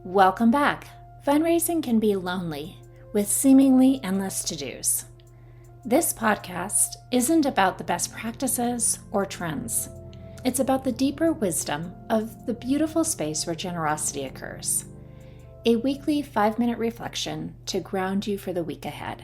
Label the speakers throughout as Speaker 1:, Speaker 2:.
Speaker 1: Welcome back. Fundraising can be lonely, with seemingly endless to-dos. This podcast isn't about the best practices or trends. It's about the deeper wisdom of the beautiful space where generosity occurs. A weekly 5-minute reflection to ground you for the week ahead.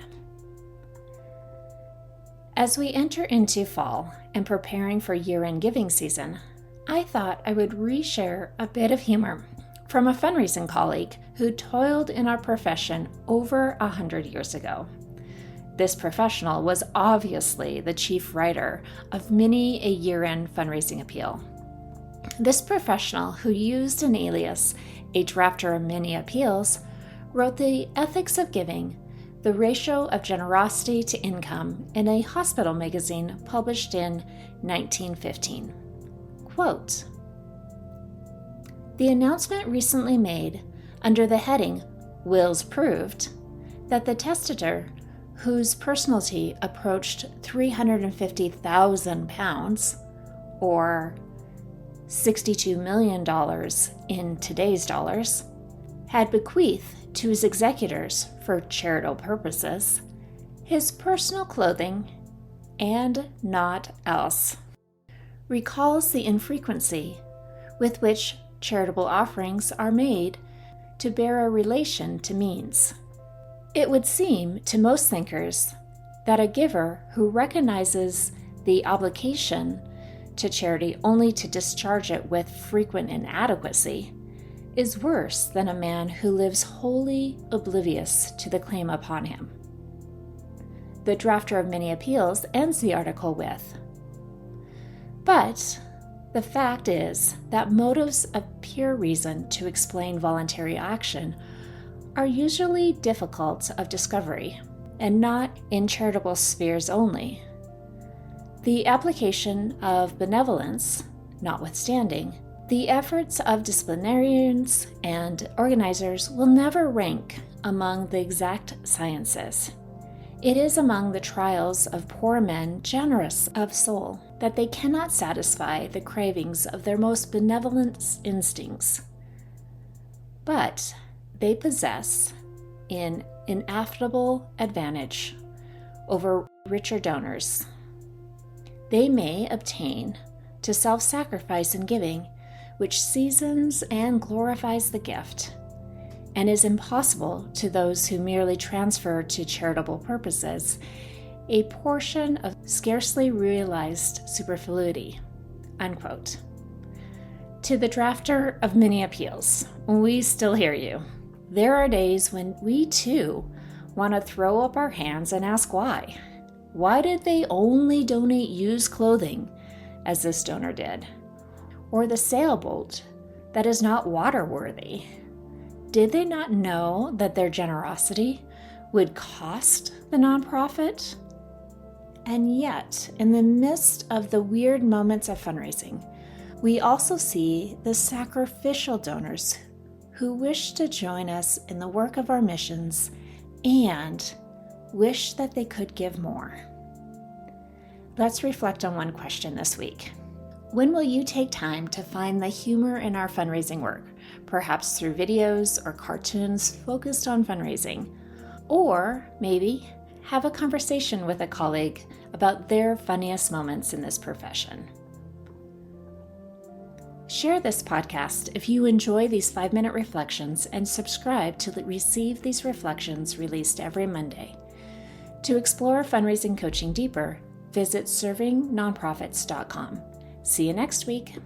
Speaker 1: As we enter into fall and preparing for year-end giving season, I thought I would reshare a bit of humor from a fundraising colleague who toiled in our profession over 100 years ago. This professional was obviously the chief writer of many a year-end fundraising appeal. This professional, who used an alias, a drafter of many appeals, wrote The Ethics of Giving, the Ratio of Generosity to Income in a hospital magazine published in 1915. Quote, "The announcement recently made under the heading Wills Proved that the testator, whose personalty approached £350,000 or $62 million in today's dollars, had bequeathed to his executors for charitable purposes his personal clothing and naught else, recalls the infrequency with which charitable offerings are made to bear a relation to means. It would seem to most thinkers that a giver who recognizes the obligation to charity only to discharge it with frequent inadequacy is worse than a man who lives wholly oblivious to the claim upon him." The drafter of many appeals ends the article with, "But the fact is that motives appear reason to explain voluntary action are usually difficult of discovery, and not in charitable spheres only. The application of benevolence notwithstanding, the efforts of disciplinarians and organizers will never rank among the exact sciences. It is among the trials of poor men generous of soul that they cannot satisfy the cravings of their most benevolent instincts. But they possess an ineffable advantage over richer donors. They may obtain to self-sacrifice in giving, which seasons and glorifies the gift, and is impossible to those who merely transfer to charitable purposes a portion of scarcely realized superfluity." Unquote. To the drafter of many appeals, we still hear you. There are days when we too want to throw up our hands and ask why. Why did they only donate used clothing, as this donor did? Or the sailboat that is not waterworthy? Did they not know that their generosity would cost the nonprofit? And yet, in the midst of the weird moments of fundraising, we also see the sacrificial donors who wish to join us in the work of our missions and wish that they could give more. Let's reflect on one question this week. When will you take time to find the humor in our fundraising work, perhaps through videos or cartoons focused on fundraising? Or maybe have a conversation with a colleague about their funniest moments in this profession. Share this podcast if you enjoy these 5-minute reflections and subscribe to receive these reflections released every Monday. To explore fundraising coaching deeper, visit servingnonprofits.com. See you next week.